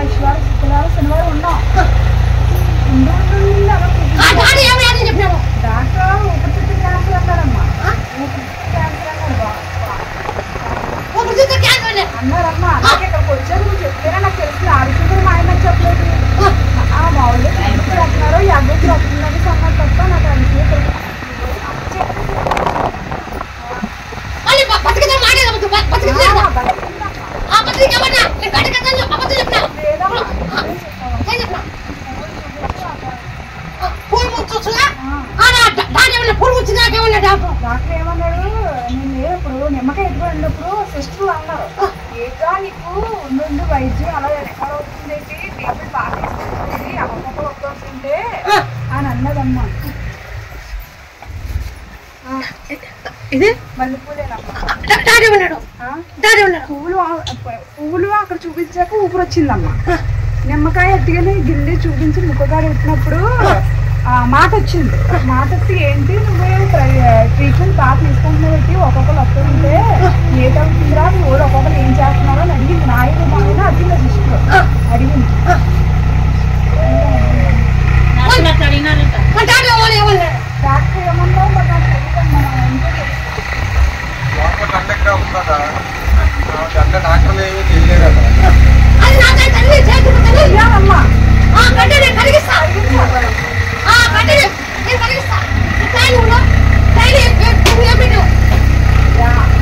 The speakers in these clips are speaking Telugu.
లక్ష్మీవారం శుక్రవారం శనివారం ఉన్నాం. డాక్టర్ ఊపిరితిత్తు క్యాన్సర్ అన్నారమ్మా. అన్నారమ్మా. నాకు ఇక్కడికి వచ్చారు నువ్వు చెప్తేనే నాకు తెలిసింది. ఆడికి మా ఆయన చెప్పలేదు. మామూలుగా అంటున్నారు ఈ అగ్గుకి వస్తుందని సమ్మర్ తప్ప నాకు అనిపించలేదు. డాక్టర్ ఏమన్నాడు, నేను ఇప్పుడు నిమ్మకాయ ఎత్తుకున్నప్పుడు సిస్టర్ అన్నారు, ఏగా నీకు ఉండు వైద్యం అలా ఎక్కడ అవుతుంది, టేబుల్ బాగా తీసుకుంటుంది అమ్మమ్మలు వస్తుంటే అని అన్నదమ్మా. ఇది పువ్వులు అక్కడ చూపించాక ఊపిరి వచ్చిందమ్మా. నిమ్మకాయ ఎత్తుకెళ్ళి గిల్లి చూపించి ముక్కగాడు పెట్టినప్పుడు మాట వచ్చింది. మాట వచ్చి ఏంటి నువ్వు ట్రీట్మెంట్ బాగా తీసుకుంటున్నావు పెట్టి ఒక్కొక్కరు వస్తుంటే ఏదవుతుందిరా ఎవరు ఒక్కొక్కరు ఏం చేస్తున్నారో అని అడిగింది. నాయకు మా ఆయన అడిగింది దృష్టిలో అడిగింది. డాక్టర్ ఏమన్నా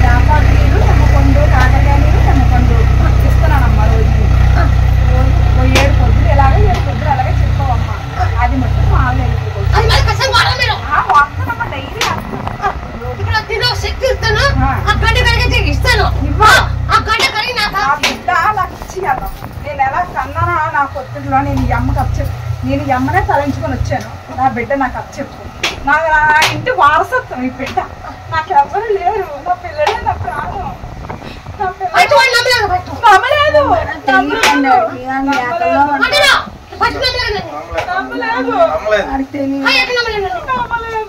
వ్యాపారీలు నమ్మకొండు కాకరకాయలు నమ్మకొండు ఇస్తున్నానమ్మా. రోజు 7 పొద్దులు ఎలాగే 7 పొద్దులు అలాగే చెప్పావమ్మా. అది మొత్తం మామూలు వస్తానమ్మా. డైలీ నేను ఎలా కన్నానా నా కొత్తలో నేను ఈ అమ్మకి అప్పచెప్పు. నేను ఈ అమ్మనే తలంచుకొని వచ్చాను. నా బిడ్డ నాకు అప్పచెప్పు. నాకు నా ఇంటి వారసత్వం ఈ బిడ్డ. నాకు ఎవరు లేరు. నా పిల్లలే నా ప్రాణం.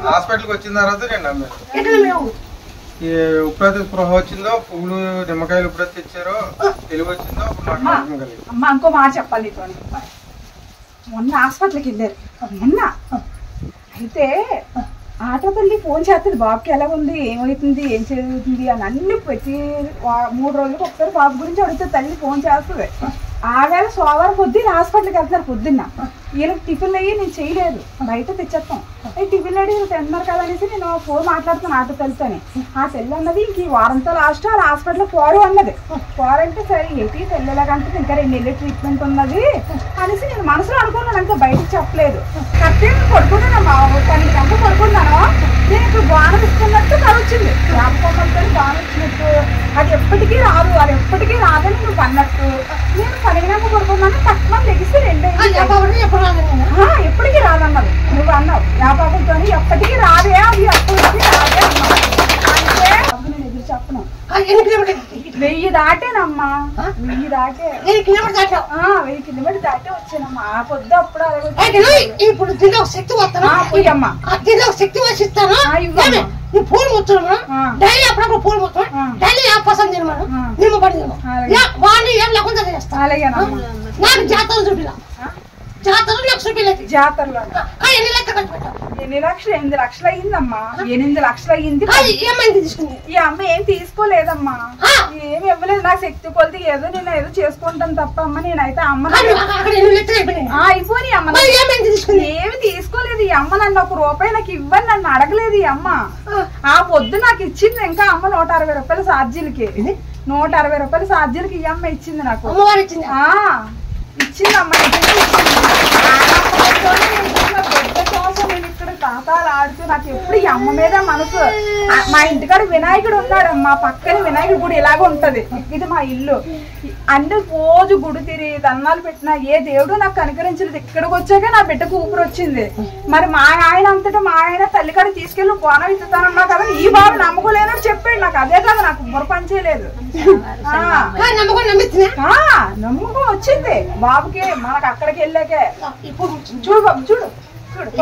హాస్పిటల్కి వచ్చిన తర్వాత ఎప్పుడైతే స్పృహ వచ్చిందో పువ్వులు నిమ్మకాయలు ఎప్పుడైతే తెచ్చారో తెలివి వచ్చిందో అమ్మ ఇంకో మాట చెప్పాలి నీతో. మొన్న హాస్పిటల్కి వెళ్ళారు. మొన్న అయితే ఆటో తల్లి ఫోన్ చేస్తుంది బాబుకి ఎలా ఉంది, ఏమవుతుంది, ఏం చదువుతుంది అని అన్ని ప్రతి 3 రోజులకు ఒకసారి బాబు గురించి అడుగుతుంది. తల్లి ఫోన్ చేస్తుంది. ఆవేళ సోమవారం పొద్దున్న హాస్పిటల్కి వెళ్తున్నారు. పొద్దున్న వీళ్ళకి టిఫిన్లు అయ్యి నేను చేయలేదు, బయట తెచ్చేస్తాం. టిఫిన్లు అడిగి తిన్నారు కదా అనేసి నేను ఫోన్ మాట్లాడుతాను ఆటో తల్లితోని. ఆ తెల్లి అన్నది ఇంక ఈ వారంతో లాస్ట్ ఆ హాస్పిటల్లో పోరు అన్నది. పోరు అంటే సరే ఏంటి తెల్లలాగంటే ఇంకా 2 నెలలు ట్రీట్మెంట్ ఉన్నది అనేసి నేను మనసులో అనుకున్నాను. అంతే బయటకు చెప్పలేదు. కరెక్ట్గా నేను పడుకున్నానమ్మా. 12 గంటలు పడుకున్నాను. నేను ఇప్పుడు బాణం ఇస్తున్నట్టు వచ్చింది. రామకొమ్మలతో బాణం వచ్చినట్టు. అది ఎప్పటికీ రాదు, అది ఎప్పటికీ రాదని నువ్వు అన్నట్టు. నేను 12 గంటలు పడుకున్నాను. తక్కువ లెగిసి 2 ఎప్పటికీ రాదన్నది. నువ్వు అన్నావు వ్యాపారంతో ఎప్పటికీ రాదే, అది ఎప్పటికీ రాదే అన్నావు. అంటే నేను ఎదురు చెప్పను. 1000 దాటేనమ్మా. 1000 దాటే 1000 కిలోమీటర్ దాటే వచ్చానమ్మా. ఆ పొద్దు అప్పుడు అలాగే ఇప్పుడు దీనిలో శక్తి వస్తాను. పోయమ్మా దీనిలో శక్తి వచ్చి ఇస్తాను. నీ పూలు ముచ్చున్నాను డైలీ అప్పుడప్పుడు పూలు ముచ్చున్నాను. డైలీ 50% తినమను నిమ్మపడి వాళ్ళు ఏం లేకుండా చేస్తాను. అలాగేనమ్మా. నాకు జాతర చూపిలా. జాతరలో నాకు చూపిలేదు. జాతరలో ఎన్ని లెక్క ఖర్చు పెట్టావు? 8 లక్షలు 8 లక్షలు అయ్యిందమ్మా. 8 లక్షలు అయ్యింది. ఏమైంది తీసుకుంది? ఈ అమ్మ ఏం తీసుకోలేదమ్మా. ఏమి ఇవ్వలేదు. నాకు శక్తి కొలితే ఏదో నేను ఏదో చేసుకుంటాను తప్ప అమ్మ నేనైతే అమ్మ అయిపోయి అమ్మ ఏమి తీసుకోలేదు. ఈ అమ్మ నన్ను 1 రూపాయి నాకు ఇవ్వని నన్ను అడగలేదు. ఈ అమ్మ ఆ పొద్దు నాకు ఇచ్చింది. ఇంకా అమ్మ 160 రూపాయల ఛార్జీలకి 160 రూపాయల ఛార్జీలకి ఈ అమ్మ ఇచ్చింది నాకు. ఇచ్చింది అమ్మ. నేను ఇక్కడ తాతాలు ఆడుతూ నాకు ఎప్పుడు ఈ అమ్మ మీద మనసు. మా ఇంటికాడ వినాయకుడు ఉన్నాడమ్మా. పక్కన వినాయకుడు గుడి ఇలాగ ఉంటది. ఇది మా ఇల్లు. అన్ని రోజు గుడి తిరిగి దన్నాలు పెట్టినా ఏ దేవుడు నాకు కనికరించలేదు. ఇక్కడికి వచ్చాక నా బిడ్డకు ఊపిరి వచ్చింది. మరి మా ఆయన అంతటా మా ఆయన తల్లికాడ తీసుకెళ్ళి బోనం ఇస్తానన్నా కదా. ఈ బాబు నమ్మకలేనని చెప్పాడు నాకు. అదే కదా నాకు బుర్ర పనిచేయలేదు. నమ్మకం వచ్చింది బాబుకి. మనకు అక్కడికి వెళ్ళాకే చూడు బాబు చూడు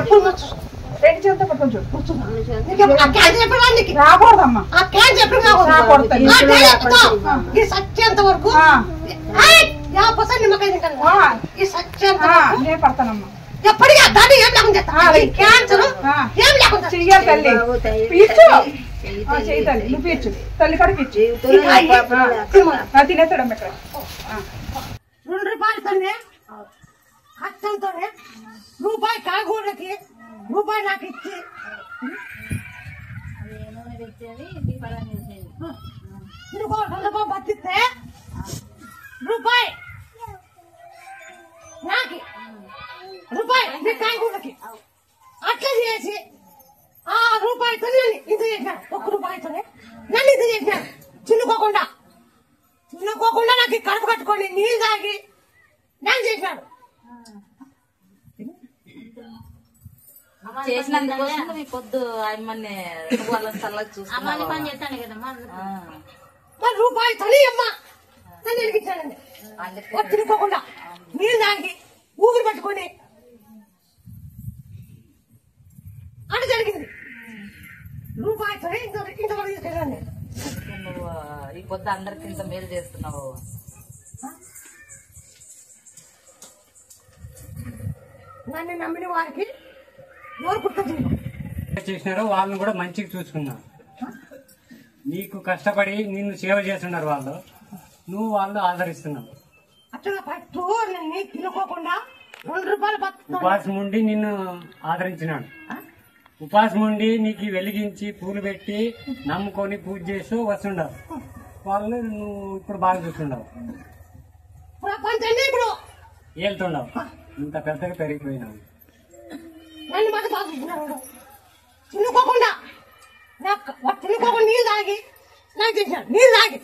చూడు 2 చేతులతో పట్టుకొని చూడు. రాకూడదమ్మా. సత్యంత వరకు నిమ్మకాయ ఈ సత్యం నేను పడతానమ్మా ఎప్పటికీ దాన్ని ఏం లేకుండా క్యాన్సర్ ఏం లేకుండా చెయ్యాలి తల్లి పీచు చెయ్యి తల్లి నువ్వు పీచు తల్లి కూడా పీచు తినేస్తాడమ్మ ఇక్కడ ₹2 కష్టంతోనే రూపాయి కాకూడకి రూపాయి నాకు ఇచ్చి ₹2 బతిస్తే రూపాయి నాకు రూపాయి కాకూడకి అట్లా చేసి ఆ రూపాయితో ఇది చేసినాడు ₹1 నన్ను ఇది చేసినాడు చిన్నుకోకుండా నాకు కడుపు కట్టుకొని నీళ్ళు తాగి నేను చేసినాడు చేసినందుకోసం మీ పొద్దు అమ్మని వాళ్ళని చల్లగా చూసుకున్నాను పని చేస్తాను కదమ్మా మరి రూపాయి తొలి అమ్మ నన్ను వెలిగించానండి తినుకోకుండా నీళ్ళు తాగి ఊపిరి పట్టుకొని అటు జరిగింది రూపాయి తొలి ఇంతవరకు తీసుకెళ్ళండి నువ్వు ఈ పొద్దు అందరికి ఇంత మేలు చేస్తున్నావు నన్ను నమ్మిన వారికి ఎవరు గుర్తు చేసినారో వాళ్ళని కూడా మంచిగా చూసుకున్నావు నీకు కష్టపడి నిన్ను సేవ చేస్తున్నారు వాళ్ళు నువ్వు వాళ్ళు ఆదరిస్తున్నావు అట్లా పట్టు నన్ను తినుకోకుండా ₹2 ఉపాసం ఉండి నిన్ను ఆదరించినాడు ఉపాసం ఉండి నీకు వెలిగించి పూలు పెట్టి నమ్ముకొని పూజ చేస్తూ వస్తుండవు వాళ్ళు నువ్వు ఇప్పుడు బాగా చూస్తుండవు ప్రపంచాన్ని ఇప్పుడు వెళ్తుండవు ఇంత పెద్దగా పెరిగిపోయినావు నన్ను మాట బాగా చూస్తున్నారు తినుకోకుండా తినుకోకుండా నీళ్ళు తాగి నాకు చేశాడు నీళ్ళు తాగి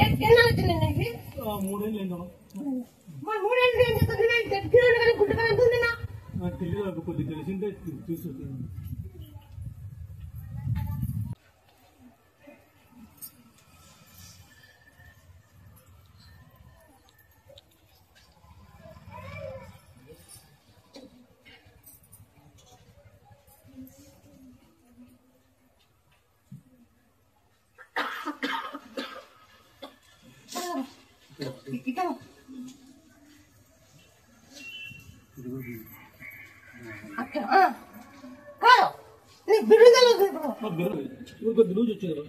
ఎన్న వచ్చింది నీకు 3 ఏళ్ళు మరి 3 ఏళ్ళు ఏం చేస్తుంది నేను గుడ్డగా ఉంటుంది నా తెలియదు కొద్ది తెలిసిందే తీసుకుంటుంది కాదు నీ బిడ్డలు కొద్ది రోజు వచ్చేది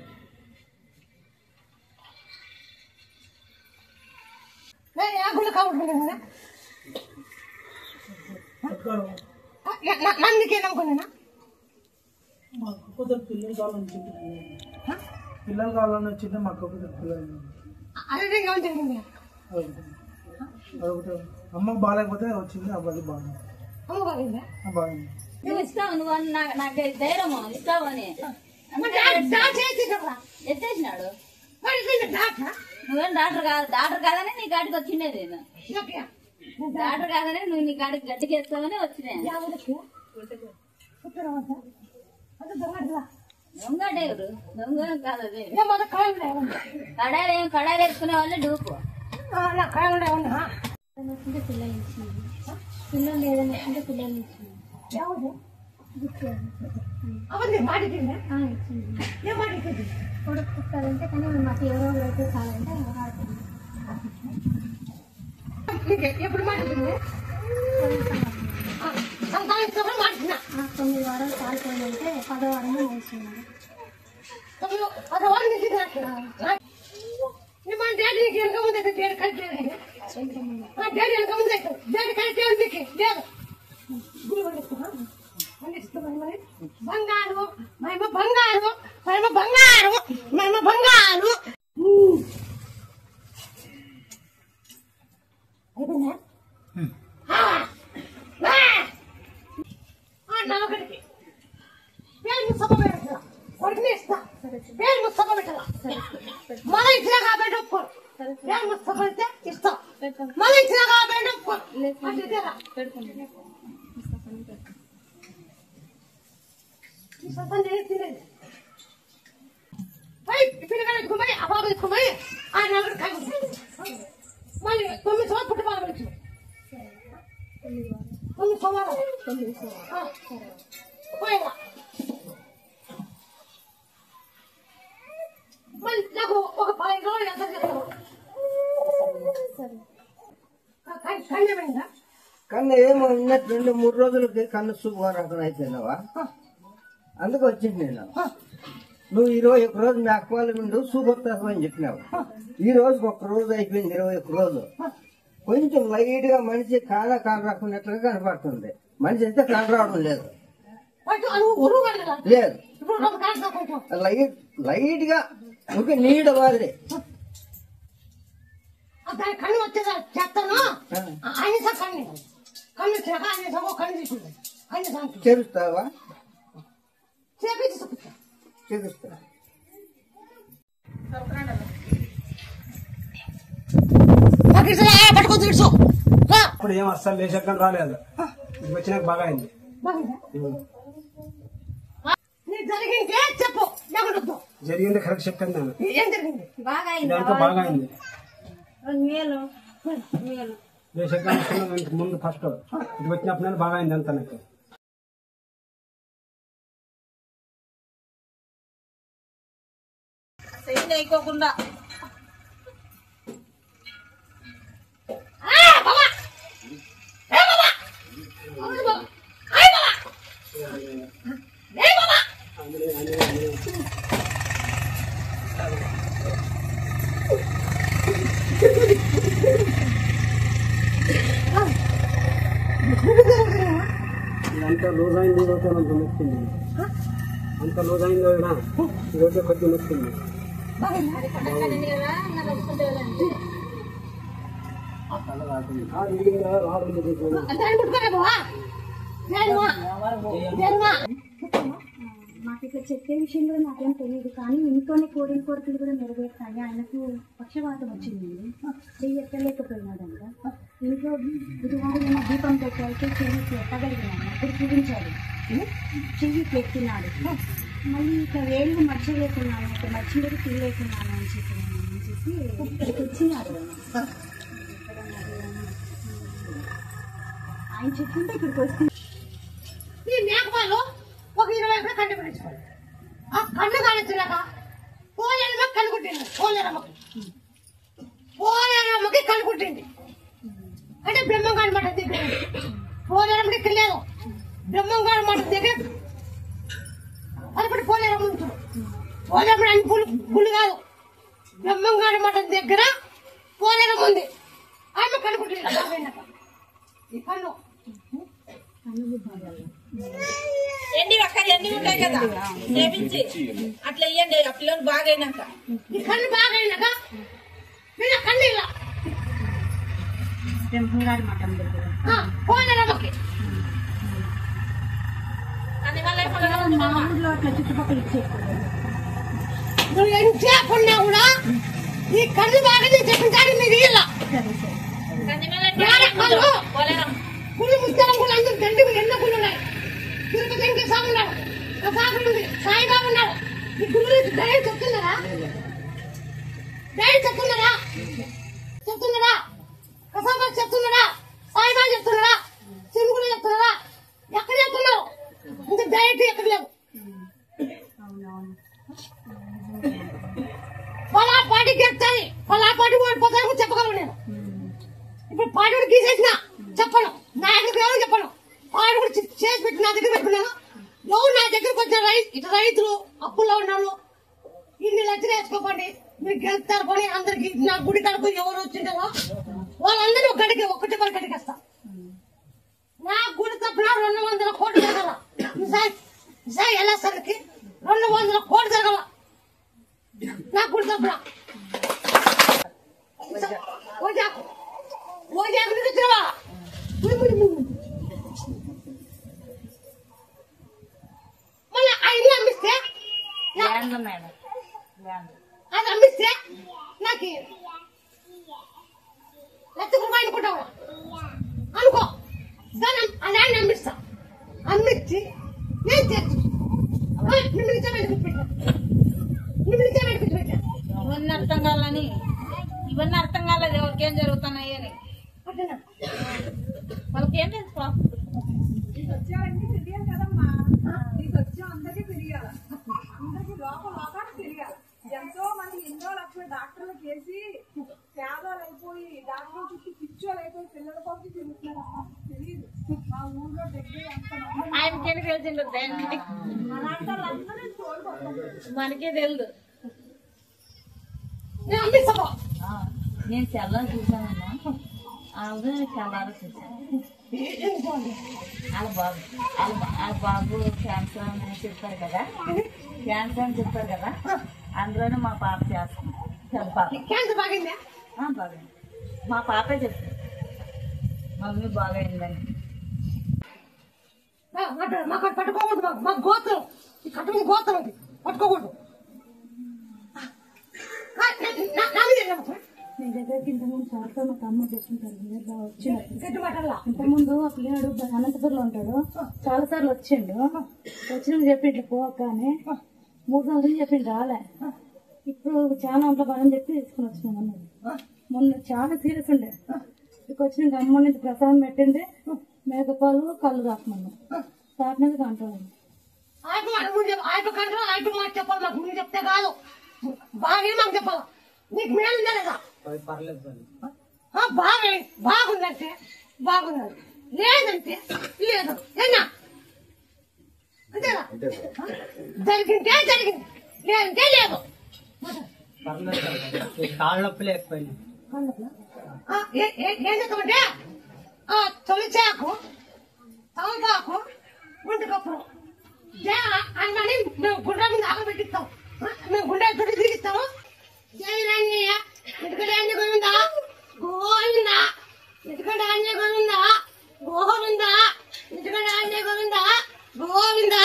నేను ఆ గుళ్ళు కావుకుంటున్నా నన్నుకేననుకున్నా పిల్లలు కావాలని వచ్చింది మాకు పిల్లలు అదే ఏమని జరిగింది అమ్మకు బాగాలేకపోతే వచ్చింది అబ్బాయి బాగుంది అమ్మ బాగుందా బాగుంది నువ్వు ఇస్తావు నువ్వు నాకు ధైర్యము ఇస్తావు అని ఎత్తేసినాడు నువ్వేం డాక్టర్ కాదు డాక్టర్ కాదని నీ కాడికి వచ్చిండేది నేను డాక్టర్ కాదని నువ్వు నీ కాడికి గట్టికి వేస్తావని వచ్చినాయి దొంగ డేవుడు దొంగ కాదు అది కడాయిలు వేసుకునే వాళ్ళే డూపు పిల్లలు ఏదైనా అంటే పిల్లలు ఇచ్చింది కొడుకు పుట్టాలంటే కానీ మాకు ఎవరో అయితే చాలంటే ఎప్పుడు మాట్లాడుతుంది 9 వారాలు కాలిపోయిందంటే 10వ వారంలో వేస్తున్నాను డాడీ వెనక ముందు డాడీ కలిపి డాడీ వెనక ముందు డాడీ కలిపి బంగారు మేము బంగారు మేము బంగారు మేము బంగారు అయిపోయిందా నమ్మకడికి పేరు ముస్తఫా పెట్టాల కొడుకుని ఇస్తా పేరు ముస్తఫా పెట్టాల మన ఇచ్చినా కాబట్టి ఒప్పుకోరు పేరు ముస్తఫా పెడితే ఇస్తాం మన ఇచ్చినా కాబట్టి ఒప్పుకోరు పిల్లగా ఎత్తుకోమని ఆ బాబు ఎత్తుకోమని ఆ నలుగురు కాయ మళ్ళీ 9 సంవత్సరాలు పుట్టి బాగా పెట్టు 9 సంవత్సరాలు పోయేలా మళ్ళీ నాకు ఒక 15 రోజులు ఎంత చేస్తాను కన్నేమైందా? కన్ను ఏమో ఉన్నట్టు 2-3 రోజులకి కన్ను శుభ్రం అయిపోయినావా, అందుకు వచ్చింది నేను. నువ్వు 21 రోజు మీ అక్కవాళ్ళ నుండి సూపర్ అని చెప్పినావు. ఈ రోజుకి 1 రోజు అయిపోయింది, 21 రోజు. కొంచెం లైట్ గా మనిషి కాలు రాకున్నట్లుగా కనపడుతుంది. మనిషి అయితే కాలు రావడం లేదు లేదు లైట్ గా ఒక నీడ మాదిరి. కన్ను వచ్చేదా చెప్తాను. ఆయన కన్ను కన్ను వచ్చాక ఆయన కన్ను తీసుకుంది. ఆయన చేరుస్తావా? చేరుస్తా. ఇప్పుడు ఏం అస్సలు లేచక్కని రాలేదు. ఇది వచ్చినాక బాగా అయింది. చెప్పు జరిగింది కరెక్ట్ చెప్పాను నేను. ఏం జరిగింది? ఇదంతా బాగా అయింది. లేచక్క ముందు ఫస్ట్ ఇది వచ్చినప్పుడు నేను బాగా అయింది అంతా నాకు. అయిపోకుండా అంత లూజ్ అయింది. ఈరోజు అంత నొచ్చింది. అంత లూజ్ అయింది ఈరోజు కొద్దిగా నొచ్చింది. మాకు ఇక్కడ చెప్పే విషయం కూడా నాకేం తెలియదు, కానీ ఇంట్లోనే కోరికలు కూడా నెరవేర్తాయి. ఆయనకు పక్షవాతం వచ్చింది, చెయ్యి ఎత్తలేకపోయినాడంట. ఇంట్లో బుధవారం దీపం పెట్టాక చెయ్యి ఎత్తగలిగినాడు. అప్పుడు చూపించాడు, చెయ్యి పెట్టినాడు. మళ్ళీ ఇట్లా వేళ్ళు మర్చిపోతున్నాను, ఇక మర్చిపోయి తీయలేకున్నాను అని చెప్పి వచ్చినాడు. ఆయన చెప్తుంటే ఇక్కడికి వస్తుంది. ఈ మేకపాలు ఒక 20 కూడా కన్ను పడించుకోవాలి. ఆ కన్ను కానిచ్చినాక పోలేరమ్మ కన్ను కుట్టింది. పోలేరమ్మకి కన్ను కుట్టింది అంటే బ్రహ్మంగాడి మఠం దగ్గర పోలేరమ్మకి తెలియదు. బ్రహ్మంగాడి మఠం దగ్గర అది పోలేరమ్మ ఉంటాడు. పోలేరమ్మ అన్ని పుల్లు కాదు, బ్రహ్మంగాడి మఠం దగ్గర పోలేరమ్మ ఉంది. ఆమె కన్ను కుట్టింది. ఈ కన్ను ఎండి అక్కడ ఎండి ఉంటాయి కదా, చేపించి అట్లా ఇయ్యండి. ఆ పిల్లలు బాగైనాక ఈ కన్ను బాగైనాక నేను కన్ను ఇలా బ్రహ్మంగారి మఠం దగ్గర పోలేరమ్మకి మా ఊర్లో అట్లా చుట్టుపక్కల ఇచ్చేస్తారు. నువ్వు ఎంతసేపు ఉన్నా కూడా ఈ కన్ను బాగా చెప్పించాడు. మీరు ఇలా గుళ్ళు ముత్యాలం గుళ్ళు అందరూ దండి ఎన్నో గుళ్ళు ఉన్నాయి. తిరుపతి వెంకటేశ్వర ఉన్నాడు, ప్రసాదం ఉంది, సాయిబాబు ఉన్నాడు. ఈ గుళ్ళు దయ చెప్తున్నారా? ప్రసాదం చెప్తున్నారా? సాయిబాబు చెప్తున్నారా? శివుడు చెప్తున్నారా? ఎక్కడ చెప్తున్నారు? ఇంకా డైరెక్ట్ ఎక్కడ లేవు. పలా పార్టీకి చెప్తాయి, పలా పార్టీ ఓడిపోతాను చెప్పగలను నేను. ఇప్పుడు పార్టీ గీసేసిన చెప్పను, నాయకుడికి ఎవరు చెప్పను. పార్టీ కూడా చేసి పెట్టి నా దగ్గర పెట్టుకున్నాను. ఎవరు నా దగ్గరకు వచ్చిన రైతులు అప్పుల్లో ఉన్నాను, ఇన్ని లక్షలు వేసుకోకండి మీరు గెలుస్తారు పని. అందరికి నా గుడి కడుపు ఎవరు వచ్చింటారో వాళ్ళందరూ ఒక్కటి పని కడిగేస్తా. నా గుడి తప్పున 200 కోట్లు జరగల. ఈసారి ఎల్ఎస్ఆర్కి 200 కోట్లు జరగల నా గుడి తప్పున. మళ్ళీ ఆయన అమ్మిస్తే అది అమ్మిస్తే నాకు లక్ష రూపాయలు అనుకుంటావు అనుకో. దాన్ని ఆయన అమ్మిస్తా, అమ్మిచ్చి నేను చేర్చు ఇవన్నీ అర్థం కావాలని, ఇవన్నీ అర్థం కాలేదు ఎవరికేం జరుగుతున్నాయి అని. వాళ్ళకేం తెలుసుకో. నీకు వచ్చేవన్నీ తెలియాలి కదమ్మా, నీకు వచ్చే అందరికీ తెలియాలి, అందరికీ లోకానికి తెలియాలి. ఎంతో మంది ఎన్నో లక్షల డాక్టర్లు చేసి పేదలు అయిపోయి డాక్టర్ పిచ్చోళ్ళు అయిపోయి పిల్లల కోసం తిరుగుతున్నారు. తెలియదు మా ఊర్లో దగ్గర ఆయనకేమి తెలిసిండు మనకే తెలియదు. నేను తెల్ల చూసానమ్మా, ఆవిడ తెల్లారో చూసాను. వాళ్ళ బాబు క్యాన్సర్ అని చెప్తారు కదా, క్యాన్సర్ అని చెప్తారు కదా, అందులోనే మా పాప చేస్తుంది. బాగుంది. మా పాపే చెప్తుంది మమ్మీ బాగైందని. పట్టుకోకూడదు, మాకు గోత్రం ఈ కట్టుకుని గోత్రం అది పట్టుకోకూడదు. నీ దగ్గరికి ఇంతకుముందు సార్తో మా తమ్ముడు చెప్తుంటారు వచ్చినాడు. ఇంతకుముందు ఆ పిల్లడు అనంతపురంలో ఉంటాడు, చాలా సార్లు వచ్చిండు. వచ్చినప్పుడు చెప్పిండు పోక అని 3 సంవత్సరాలు చెప్పిండు రాలే. ఇప్పుడు చాలా ఒంట్లో పని చెప్పి తీసుకుని వచ్చినాం అన్నది. మొన్న చాలా సీరియస్ ఉండే, ఇక్కడికి వచ్చిన అమ్మ నుంచి ప్రసాదం పెట్టింది, మేకపాలు కళ్ళు తాకమన్నాం. తాకినది కంట్రోల్ చెప్పాలి. మాకు ముందు చెప్తే కాదు, బాగా మాకు చెప్పాలి. నీకు మేలుందా లేదా? బాగుందంటే బాగుందండి, లేదంటే లేదు. ఏనా అంతేనా? జరిగింటే జరిగింది, లేదంటే లేదు. కాళ్ళ నొప్పులు ఎక్కువైనా ఏం చెప్తామంటే తొలిచాకు, తమపాకు, గుండె కప్పులు అన్నీ మేము గుండె మీద ఆగబెట్టిస్తాం. మేము గుండె తొడి తిరిగిస్తాము. జయరాంజయ్య ఎందుకంటే అన్ని గోవిందా గోవిందా, ఎందుకంటే అన్ని గోవిందా గోవిందా, ఎందుకంటే అన్ని గోవిందా గోవిందా.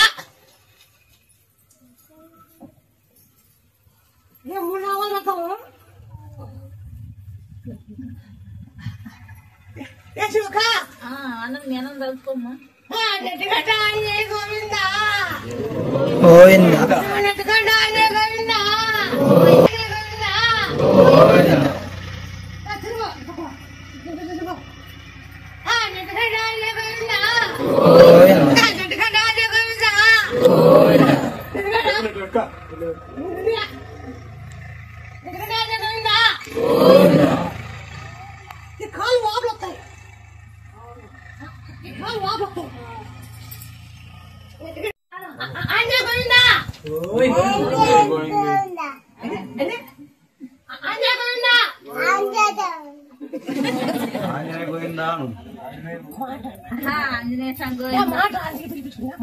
ఏ 3 అవ్వతాము అన్నం నేను తలుచుకోమ్మా. ఎందుకంటే అన్ని గోవిందా గోవిందా ఎందుకంటే అన్ని గోవిందా కాలు వాపులు వస్తాయి, కాలు వాపులు వస్తాయి. అన్నే గోవిందా అన్నే గోవిందా ఆంజనేయ స్వామి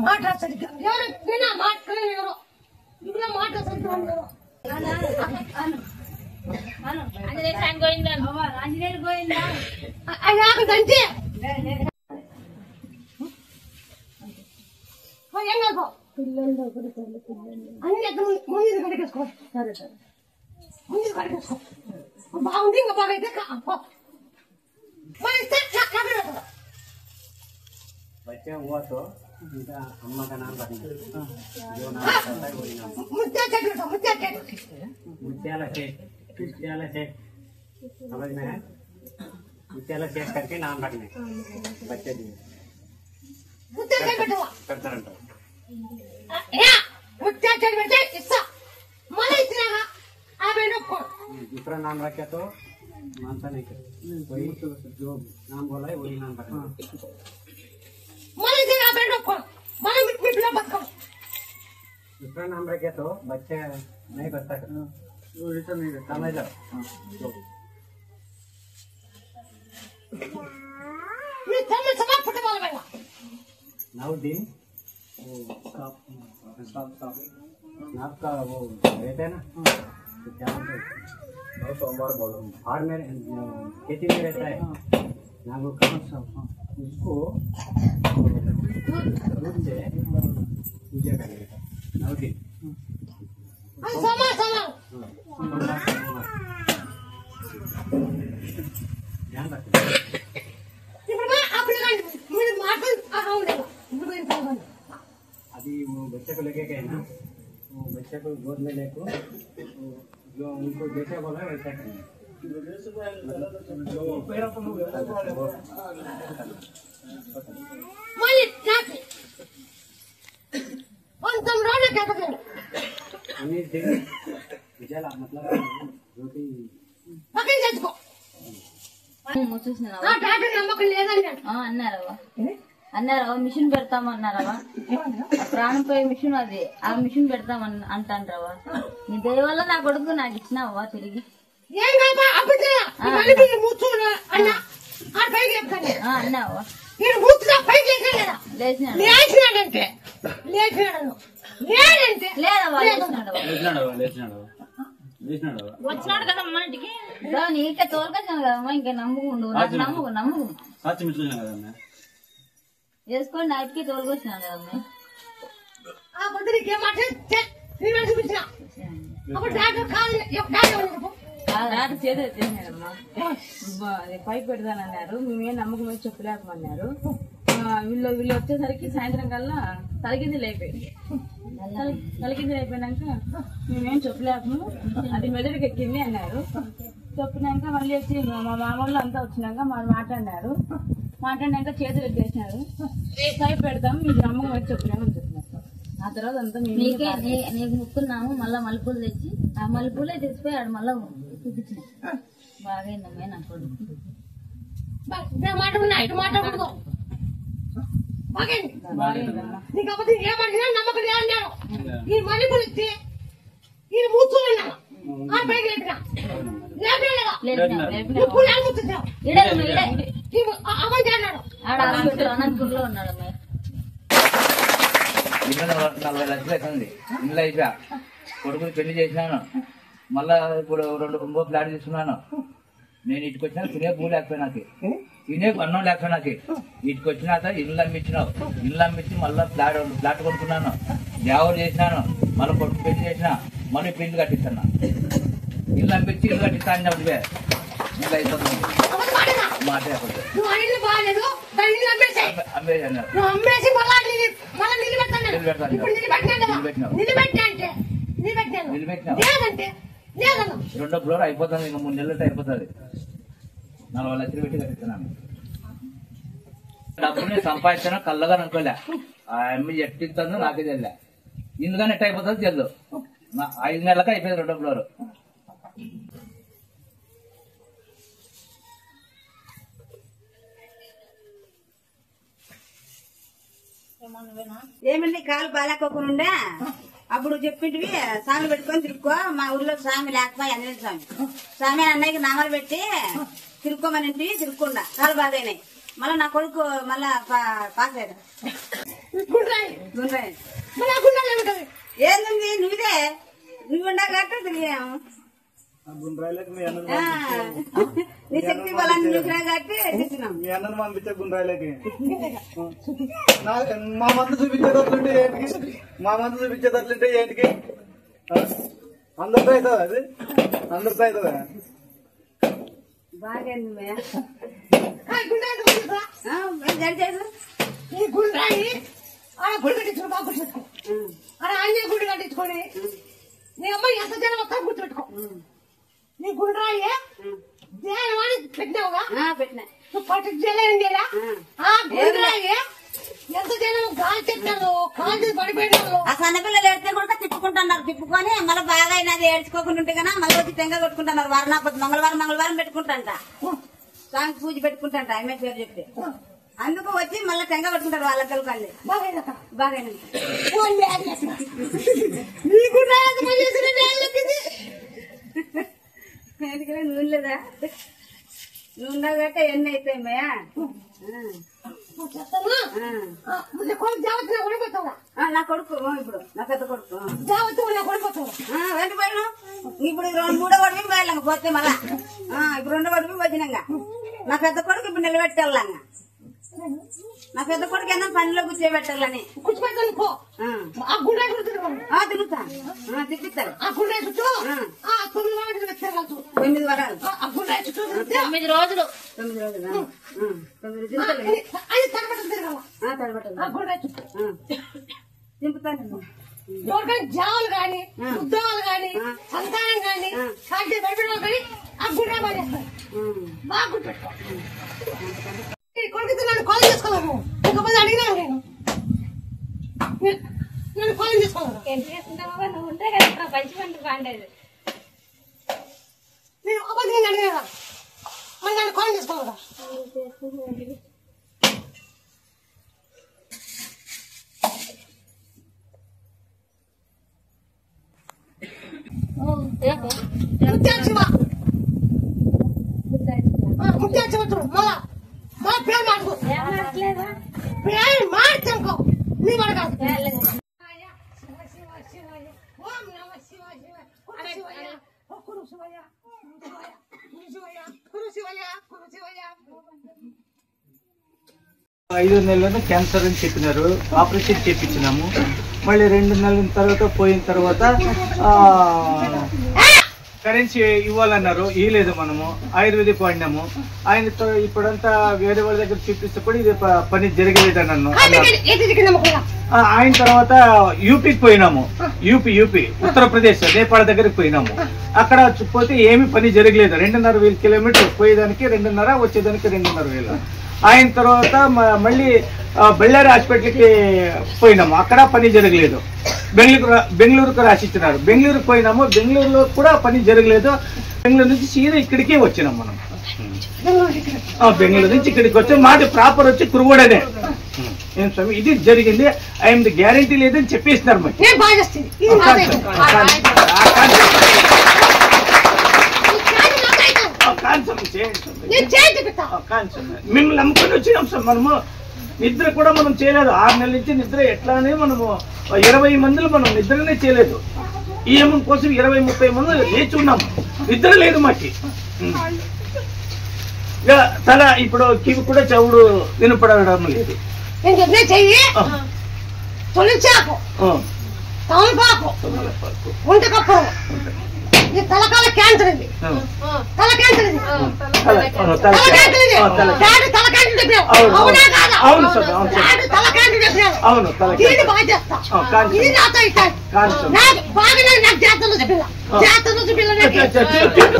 మాట సరిగ్గా ఎవరు వినా మాట ఎవరు ఇప్పుడు మాట సరిగ్గా ఆంజనేయ స్వామి గోవిందా, ఆంజనేయులు గోవిందా. దంటే ఏం కాదు పిల్లలు ఒకటి తల్లి పిల్లలు అన్ని ముందు కడిగేసుకో. సరే సరే ముందు కడిగేసుకో. బాగుంది, ఇంకా బాగైతే बच्चे हुआ तो उनका अम्मा का नाम रखना जो नाम करता है वही नाम। मुत्याला शेख समझ में है? मुत्याला शेख करके नाम रखने बच्चे दिए करता रहता दूसरा नाम रखे तो मानता नहीं कर, वही जो नाम बोला है वही नाम रखना। दूसरा नाम रखे तो बच्चे नहीं करता समझ लो। नौदीन आपका वो रहते है ना, क्या सोमवार बोलो और मेरे खेती में रहता है ना, वो उसको दूध से पूजा करेगा नौदीन। ध्यान रखना अभी वो बच्चे को लेके गए ना, वो बच्चे को गोद में लेको जो उनको जैसे बोला वैसा करना। मतलब रोटी చూసినావా డాక్టర్ నమ్మకం లేదండి అన్నారవా అన్నారవా మిషన్ పెడతామన్నారవా ప్రాణం పోయే మిషన్ అది ఆ మిషన్ పెడతామని అంటాండ్రవా నీ దయ వల్ల నా కొడుకు నాకు ఇచ్చినావా తిరిగి అన్నావా లేచినాడంటే లేచినాడు లేదవా వచ్చినాడు కదమ్మా ఇంటికి నీకే తోలుకొచ్చాను కదమ్మా ఇంకా నమ్ముకుండు నమ్ముకు వేసుకొని నైట్కి తోలుకొచ్చినాడు కదమ్మా చేతి వచ్చేసినాడమ్మా పైకి పెడతానన్నారు మేమేం నమ్మకం వచ్చి చెప్పలేకమన్నారు వీళ్ళు వచ్చేసరికి సాయంత్రం కల్లా తలకింది లేకపోయింది తలకింది అయిపోయినాక మేమేం చెప్పలేకము అది మెదడుకి ఎక్కింది అన్నారు చెప్పినాక మళ్ళీ వచ్చి మా మామూలు అంతా వచ్చినాక మాట్లాడినారు మాట్లాడినాక చేతులు ఎత్తేసినారు పైపు పెడతాం మీకు నమ్మకం వచ్చి చెప్పలేమని చెప్పినారు ఆ తర్వాత అంతా నీకు ముక్కున్నాము మళ్ళా మలుపులు తెచ్చి ఆ మలుపులే తెచ్చిపోయి ఆడు మళ్ళా చూపించిన బాగైందమ్మా నా కొడుకు నీకు అబద్ధం ఏమడిగినా నమ్మకం అన్నాడు ఈ మలుపులు ఇచ్చి ఈ మూర్చున్నాను పైకి అనంతపూర్లో ఉన్నాడు 40 లక్షలు అవుతుంది ఇంట్లో అయిపోయా కొడుకుని పెళ్లి చేసినాను మళ్ళా ఇప్పుడు 2 కుంభో ఫ్లాట్ తీసుకున్నాను నేను ఇటుకు వచ్చినా తినే భూ లేకపోయి నాకు తినే అన్నం లేకపోయి నాకు ఇటుకు వచ్చినాక ఇల్లు అమ్మించినావు ఇల్లు అమ్మించి మళ్ళీ ఫ్లాట్ కొనుక్కున్నాను దేవరు చేసినాను మళ్ళీ కొడుకు పెళ్లి చేసిన మళ్ళీ ఇల్లు కట్టిస్తాను ఇల్లు అమ్మించి ఇల్లు కట్టిస్తా అన్నప్పుడే ఇల్లు అయిపోతుంది మాట రెండో ఫ్లోర్ అయిపోతుంది ఇంకా 3 నెలలతో అయిపోతుంది 40 లక్షలు పెట్టి కట్టిస్తున్నాను డబ్బుని సంపాదించాను కళ్ళగా అనుకోలే ఆ అమ్మి ఎట్టిస్తుందో నాకే తెలియలే ఇందుకని ఎట్ట అయిపోతుంది తెలియదు 5 నెలలకు అయిపోయింది రెండో ఫ్లోర్ ఏమండి కాలు బాగాలేకోకుండా అప్పుడు చెప్పింటివి స్వామి పెట్టుకొని తిరుక్కో మా ఊర్లో స్వామి లేకపోయి అన్నయ్య స్వామి అన్నయ్యకి నామాలు పెట్టి తిరుక్కోమని తిరుక్కుండా కాలు బాగైనాయి మళ్ళీ నా కొడుకు మళ్ళా పాస్ అయ్యాడు ఏంది నువ్వుదే నువ్వుండా కట్ట తిరిగాము నీ శక్తి బలాన్ని చూసినా కట్టి మీ అన్నను పంపించే గుండ్రాయిలకి మా మందు చూపించేటట్లుంటే ఏంటికి అందరితో అవుతుందా అది అందరితో అవుతుందా బాగా ఈ గుండ్రాయి ఆడ గుడి కట్టించుకో బాగా గుర్తుపెట్టుకో ఆడ ఆంజనేయ గుడి కట్టించుకొని నీ అమ్మాయి ఎంత జనం వస్తా గుర్తుపెట్టుకో నీ గుండ్రాయి దేని పెట్టినావుగా పెట్టినా నువ్వు పట్టు చేయలేదా ఆ గుండ్రాయి ఎంత జనం గాలి చెప్తాను కాలు పడిపోయినారు ఆ సన్నపిల్లలు ఏడితే కూడా తిప్పుకుంటున్నారు తిప్పుకొని మళ్ళీ బాగా అయినది ఏడ్చుకోకుండా ఉంటే కదా మళ్ళీ వచ్చి తెంగ కొట్టుకుంటున్నారు వారణాపతి మంగళవారం పెట్టుకుంటాంట స్వామికి పూజ పెట్టుకుంటాంట ఆమె పేరు చెప్పి అందుకు వచ్చి మళ్ళీ టెంగ కొట్టుకుంటారు వాళ్ళ కళ్ళు బాగా నూనె లేదా నూనె గట్ట ఎన్ని అవుతాయి మయా నా కొడుకు ఇప్పుడు నా పెద్ద కొడుకు వెంట పోయినా ఇప్పుడు 3వ గడుపు పోయాలంగా పోతే మళ్ళా ఇప్పుడు 2వ గడుపు వచ్చినాక నా పెద్ద కొడుకు ఇప్పుడు నిలబెట్టాలంగా నా పెద్ద కొడుకు ఏమన్నా పనిలో కూర్చోబెట్టాలని కూర్చోబెట్టాలి తిరుగుతా తిప్పిస్తారు 9 వరాలు 9 రోజులు 9 రోజులు 9 దింపుతాను ఎవరికైనా జావులు గాని ఉద్యోగాలు గాని సంతానం గాని కాల్చే బయటలో కానీ ఆ గుండ్రా బాగా చేస్తారు బాగా గుర్తుపెట్టుకో కొడుకు నన్ను కాల్ చేసుకోలేము ఇంకొకటి అడిగినాను నన్ను కాల్ చేసుకోలేము ఎంత చేసుకుంటావా నువ్వు ఉంటే కదా మంచి పంట పండేది నేను అబద్ధంగా అడిగినా మరి నన్ను కోరిని తీసుకోదా ఐదు నెలల్లో క్యాన్సర్ అని చెప్పినారు. ఆపరేషన్ చేయించినాము. మళ్ళీ 2 నెలల తర్వాత పోయిన తర్వాత కరెన్సీ ఇవ్వాలన్నారు. ఇవ్వలేదు. మనము ఆయుర్వేదిక్ వాడినాము. ఆయనతో ఇప్పుడంతా వేరే వాళ్ళ దగ్గర చూపిస్తే కూడా ఇది పని జరగలేదని అన్నారు. ఆయన తర్వాత యూపీకి పోయినాము. యూపీ ఉత్తరప్రదేశ్ నేపాళ దగ్గరికి పోయినాము. అక్కడ పోతే ఏమి పని జరగలేదు. 2,500 కిలోమీటర్లు పోయేదానికి 2,500, వచ్చేదానికి 2,500. ఆయన తర్వాత మళ్ళీ బళ్ళారి హాస్పిటల్కి పోయినాము. అక్కడ పని జరగలేదు. బెంగళూరుకు రాసిచ్చినారు. బెంగళూరుకు పోయినాము. బెంగళూరులో కూడా పని జరగలేదు. బెంగళూరు నుంచి సీదా ఇక్కడికే వచ్చినాం మనం. బెంగళూరు నుంచి ఇక్కడికి వచ్చాం. మాది ప్రాపర్ వచ్చి కురుగూడనే. ఏం స్వామి ఇది జరిగింది. ఆయన గ్యారంటీ లేదని చెప్పేసినారు. మరి మిమ్మల్ని నమ్ముకొని వచ్చినాం సార్. మనము నిద్ర కూడా మనం చేయలేదు. 6 నెలల నుంచి నిద్ర ఎట్లానే మనము 20 మందిలో మనం నిద్రనే చేయలేదు. ఈ ఏమం కోసం 20-30 మంది లేచి ఉన్నాము. నిద్ర లేదు మాకి. తల ఇప్పుడు కివి కూడా చెవుడు వినపడడం లేదు. తలకాల క్యాన్సర్ ఇది. తల క్యాన్సర్ ఇది.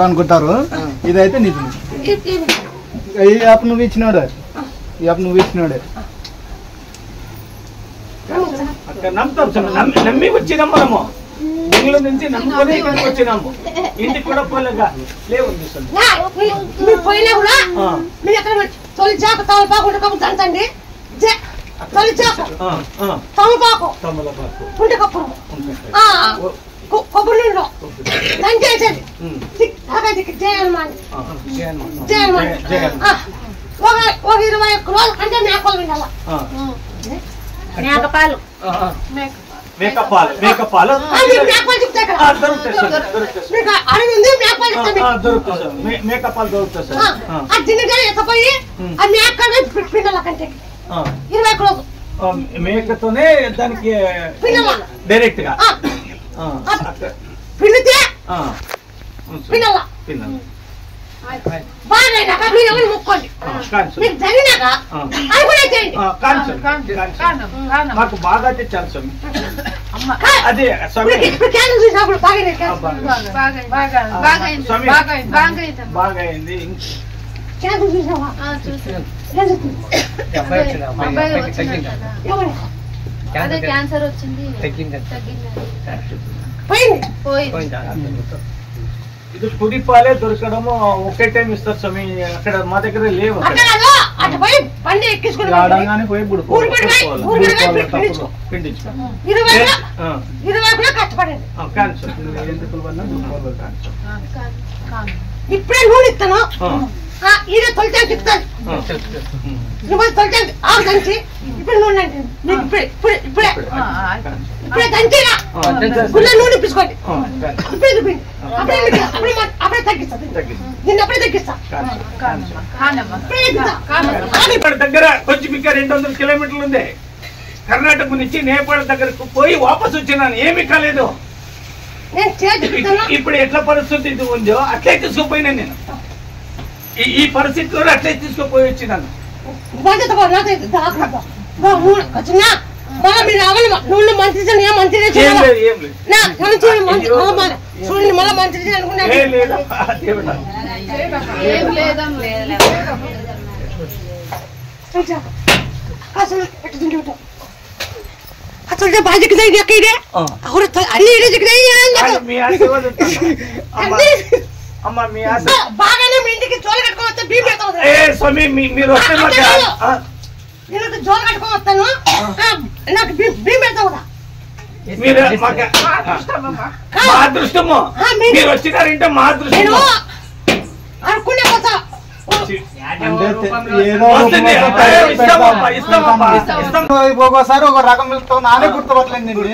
అనుకుంటారు. ఇదైతే నిజం. ఈ యాప్ నువ్వు ఇచ్చినాడే. ఈ యాప్ నువ్వు ఇచ్చినాడే. నమ్ముతాం సార్. నమ్మి వచ్చినాం మనము. బెంగళూరు నుంచి నమ్ముకొని ఇక్కడికి వచ్చినాము. ఇంటికి కూడా పోలేగా లేవు. పోయినా కూడా మీరు ఎక్కడ తొలిచాకు తమలపాకు ఉండకప్పు దంచండి. తొలిచాకు తమలపాకు ఉండకప్పు కొబ్బరి నీళ్ళు దంచేసేది. ఒక 21 రోజులు అంటే మేకలు వినాల. మేకపాలు మేకపాలు మేకపాలు దొరుకుతాయి సార్. ఎత్తపోయి ఆ మేకనే పిండాల కంటే 21 రోజులు మేకతోనే దానికి డైరెక్ట్ గా పిండితే పిండాల బాగా మీరు ఎవరు ముక్కోండి. మీకు జరిగినాక అది కూడా చేయండి. మాకు బాగా చాలు స్వామి. అదే క్యాన్సర్ చూసినప్పుడు బాగా అయింది. క్యాన్సర్ చూసినావా? క్యాన్సర్ వచ్చింది. ఇది కుడి పాలే దొరకడము ఒకే టైం ఇస్తారు స్వామి. అక్కడ మా దగ్గర లేవు. ఆడంగానే పోయి ఇప్పుడే నూనె ఇస్తాను. ఈయన తొలిచాక ఇస్తాను. తొలిచాక ఆరు దంచి ఇప్పుడు నూనె అంటే ఇప్పుడే ఇప్పుడే దంచినా గుళ్ళ నూనె ఇప్పించుకోండి. అప్పుడే తగ్గిస్తాను. నిన్న అప్పుడే తగ్గిస్తా. దగ్గర కొంచెం ఇంకా 200 కిలోమీటర్లు ఉంది. కర్ణాటక నుంచి నేపాళ దగ్గరకు పోయి వాపసు వచ్చినాను. ఏమీ కాలేదు. ఇప్పుడు ఎట్లా పరిస్థితి ఉందో అట్లే తీసుకుపోయినా నేను. ఈ పరిస్థితిలో అట్లే తీసుకుపోయి వచ్చినాను. నువ్వు మంత్రి మళ్ళీ మంత్రి అనుకున్నా. అసలు బాగా దిక్కుతాయి అక్కడ అన్ని అమ్మ మీ ఆశ బాగానే మీ ఇంటికి జోలు కట్టుకొని వస్తే భీమ్ పెడతావు. ఏ స్వామి మీరు వస్తే మాకు నేను జోలు కట్టుకొని వస్తాను, నాకు భీమ్ పెడతావు కదా. మీరు మా అదృష్టము, మీరు వచ్చినారంటే మా అదృష్టం. అనుకునే పోతా ఒక్కోసారి ఒక రకం వెళ్తావు, నానే గుర్తుపట్టలేదు నిన్ను.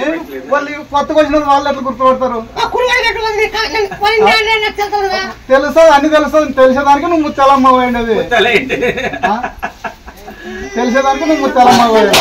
వాళ్ళు కొత్తగా వచ్చిన వాళ్ళు ఎట్లా గుర్తుపడతారు? తెలుసా, అన్ని తెలుసు. తెలిసేదానికి నువ్వు ముత్యాలమ్మ పోయిండేది, తెలిసేదానికి నువ్వు ముత్యాలమ్మ పోయాడు.